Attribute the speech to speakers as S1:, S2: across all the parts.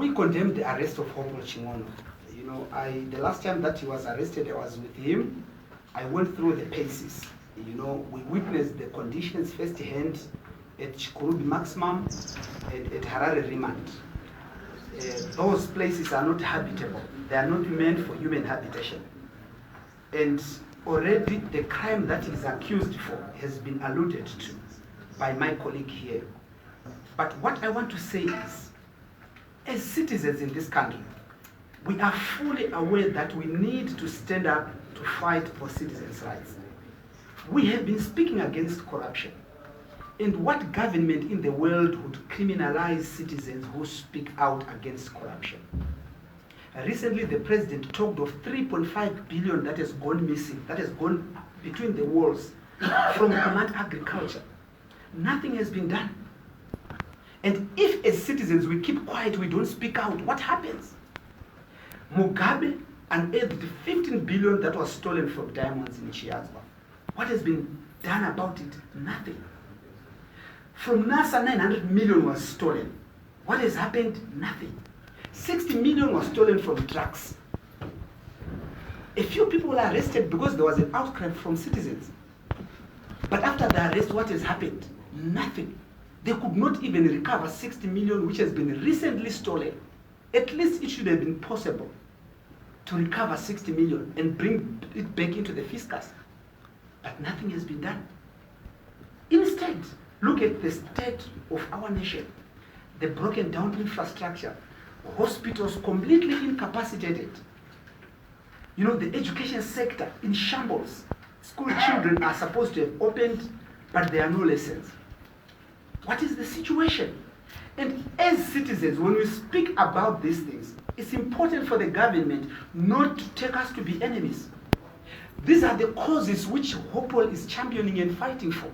S1: We condemned the arrest of Hopewell Chingono. You know, the last time that he was arrested, I was with him. I went through the paces. You know, we witnessed the conditions firsthand at Chikurubi Maximum and at Harare Remand. Those places are not habitable. They are not meant for human habitation. And already the crime that he is accused for has been alluded to by my colleague here. But what I want to say is, as citizens in this country, we are fully aware that we need to stand up to fight for citizens' rights. We have been speaking against corruption. And what government in the world would criminalize citizens who speak out against corruption? Recently, the president talked of 3.5 billion that has gone missing, that has gone between the walls from command agriculture. Nothing has been done. And if as citizens we keep quiet, we don't speak out, what happens? Mugabe unearthed 15 billion that was stolen from diamonds in Chiazwa. What has been done about it? Nothing. From NASA, 900 million was stolen. What has happened? Nothing. 60 million was stolen from trucks. A few people were arrested because there was an outcry from citizens. But after the arrest, what has happened? Nothing. They could not even recover 60 million which has been recently stolen. At least it should have been possible to recover 60 million and bring it back into the fiscus. But nothing has been done. Instead, look at the state of our nation. The broken down infrastructure, hospitals completely incapacitated. You know, the education sector in shambles. School children are supposed to have opened, but there are no lessons. What is the situation? And as citizens, when we speak about these things, it's important for the government not to take us to be enemies. These are the causes which Hopewell is championing and fighting for.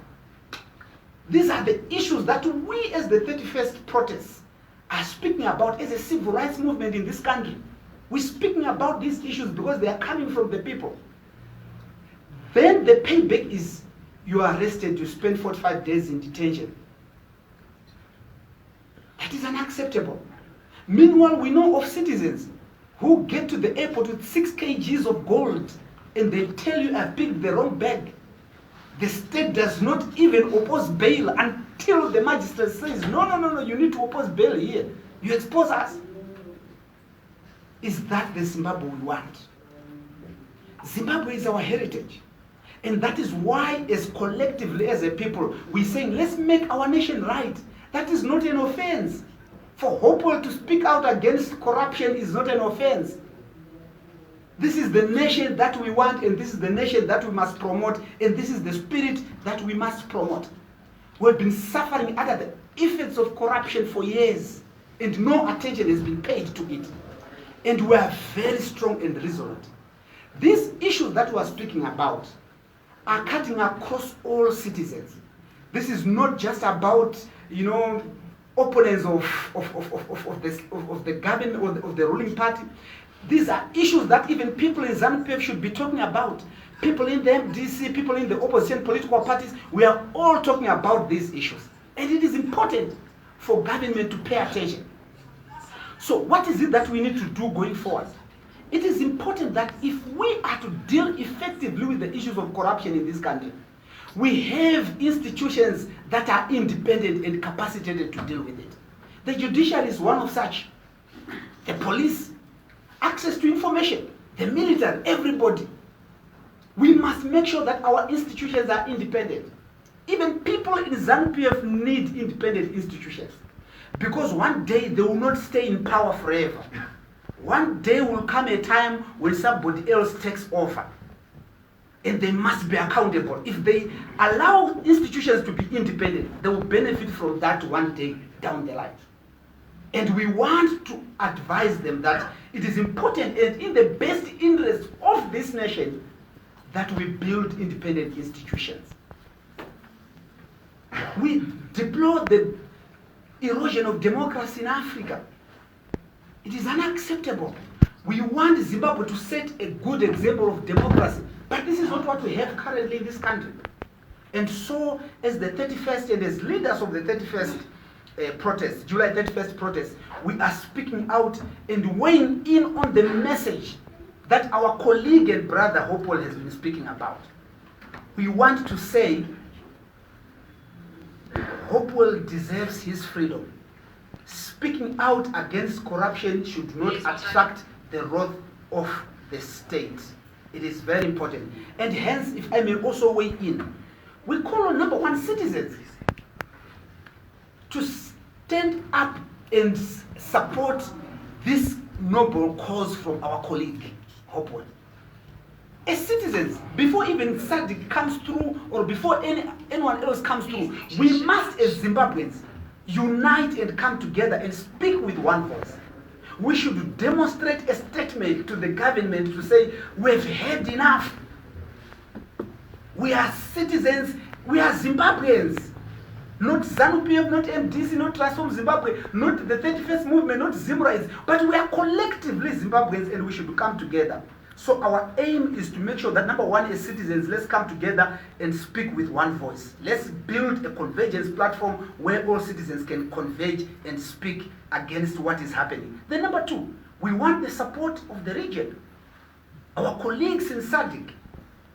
S1: These are the issues that we as the 31st protests are speaking about as a civil rights movement in this country. We're speaking about these issues because they are coming from the people. Then the payback is you are arrested, you spend 45 days in detention. That is unacceptable. Meanwhile, we know of citizens who get to the airport with 6 kgs of gold and they tell you I picked the wrong bag. The state does not even oppose bail until the magistrate says, no, you need to oppose bail here. You expose us. Is that the Zimbabwe we want? Zimbabwe is our heritage. And that is why, as collectively as a people, we're saying, let's make our nation right. That is not an offense. For Hopewell to speak out against corruption is not an offense. This is the nation that we want, and this is the nation that we must promote, and this is the spirit that we must promote. We've been suffering under the effects of corruption for years, and no attention has been paid to it. And we are very strong and resolute. These issues that we are speaking about are cutting across all citizens. This is not just about, opponents of the government or of the ruling party. These are issues that even people in ZANU-PF should be talking about. People in the MDC, people in the opposition political parties, we are all talking about these issues. And it is important for government to pay attention. So what is it that we need to do going forward? It is important that if we are to deal effectively with the issues of corruption in this country, we have institutions that are independent and capacitated to deal with it. The judiciary is one of such. The police, access to information, the military, everybody. We must make sure that our institutions are independent. Even people in ZANU-PF need independent institutions. Because one day they will not stay in power forever. One day will come a time when somebody else takes over. And they must be accountable. If they allow institutions to be independent, they will benefit from that one day down the line. And we want to advise them that it is important and in the best interest of this nation that we build independent institutions. We deplore the erosion of democracy in Africa. It is unacceptable. We want Zimbabwe to set a good example of democracy, but this is not what we have currently in this country. And so, as the 31st and as leaders of the 31st, protests, July 31st protests, we are speaking out and weighing in on the message that our colleague and brother Hopewell has been speaking about. We want to say Hopewell deserves his freedom. Speaking out against corruption should not attract the wrath of the state. It is very important. And hence, if I may also weigh in, we call on number one, citizens to stand up and support this noble cause from our colleague, Hopewell. As citizens, before even SADC comes through or before anyone else comes through, we must, as Zimbabweans, unite and come together and speak with one voice. We should demonstrate a statement to the government to say, we've had enough. We are citizens, we are Zimbabweans. Not ZANU-PF, not MDC, not Transform Zimbabwe, not the 31st Movement, not Zimrites, but we are collectively Zimbabweans and we should come together. So our aim is to make sure that number one, as citizens, let's come together and speak with one voice. Let's build a convergence platform where all citizens can converge and speak against what is happening. Then number two, we want the support of the region. Our colleagues in SADC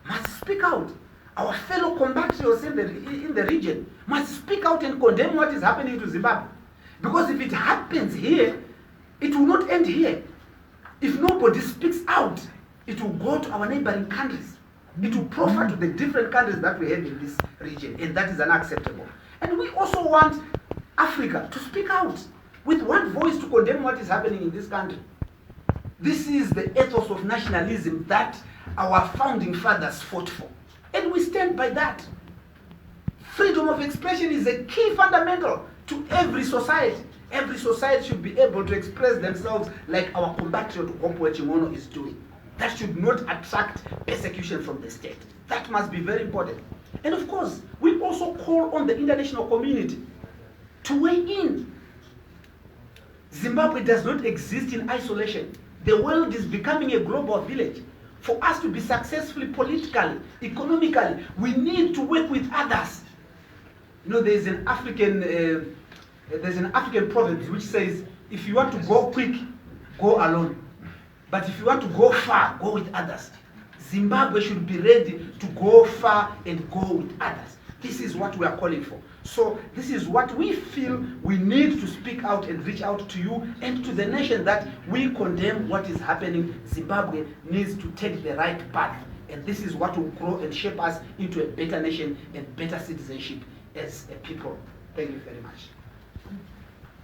S1: must speak out. Our fellow compatriots in the region must speak out and condemn what is happening to Zimbabwe. Because if it happens here, it will not end here. If nobody speaks out, it will go to our neighboring countries. It will proffer to the different countries that we have in this region, and that is unacceptable. And we also want Africa to speak out with one voice to condemn what is happening in this country. This is the ethos of nationalism that our founding fathers fought for. And we stand by that. Freedom of expression is a key fundamental to every society. Every society should be able to express themselves like our compatriot Hopewell Chimono is doing. That should not attract persecution from the state. That must be very important. And of course, we also call on the international community to weigh in. Zimbabwe does not exist in isolation. The world is becoming a global village. For us to be successful politically, economically, we need to work with others. You know, there's an African proverb which says, if you want to go quick, go alone. But if you want to go far, go with others. Zimbabwe should be ready to go far and go with others. This is what we are calling for. So this is what we feel we need to speak out and reach out to you and to the nation, that we condemn what is happening. Zimbabwe needs to take the right path. And this is what will grow and shape us into a better nation and better citizenship as a people. Thank you very much.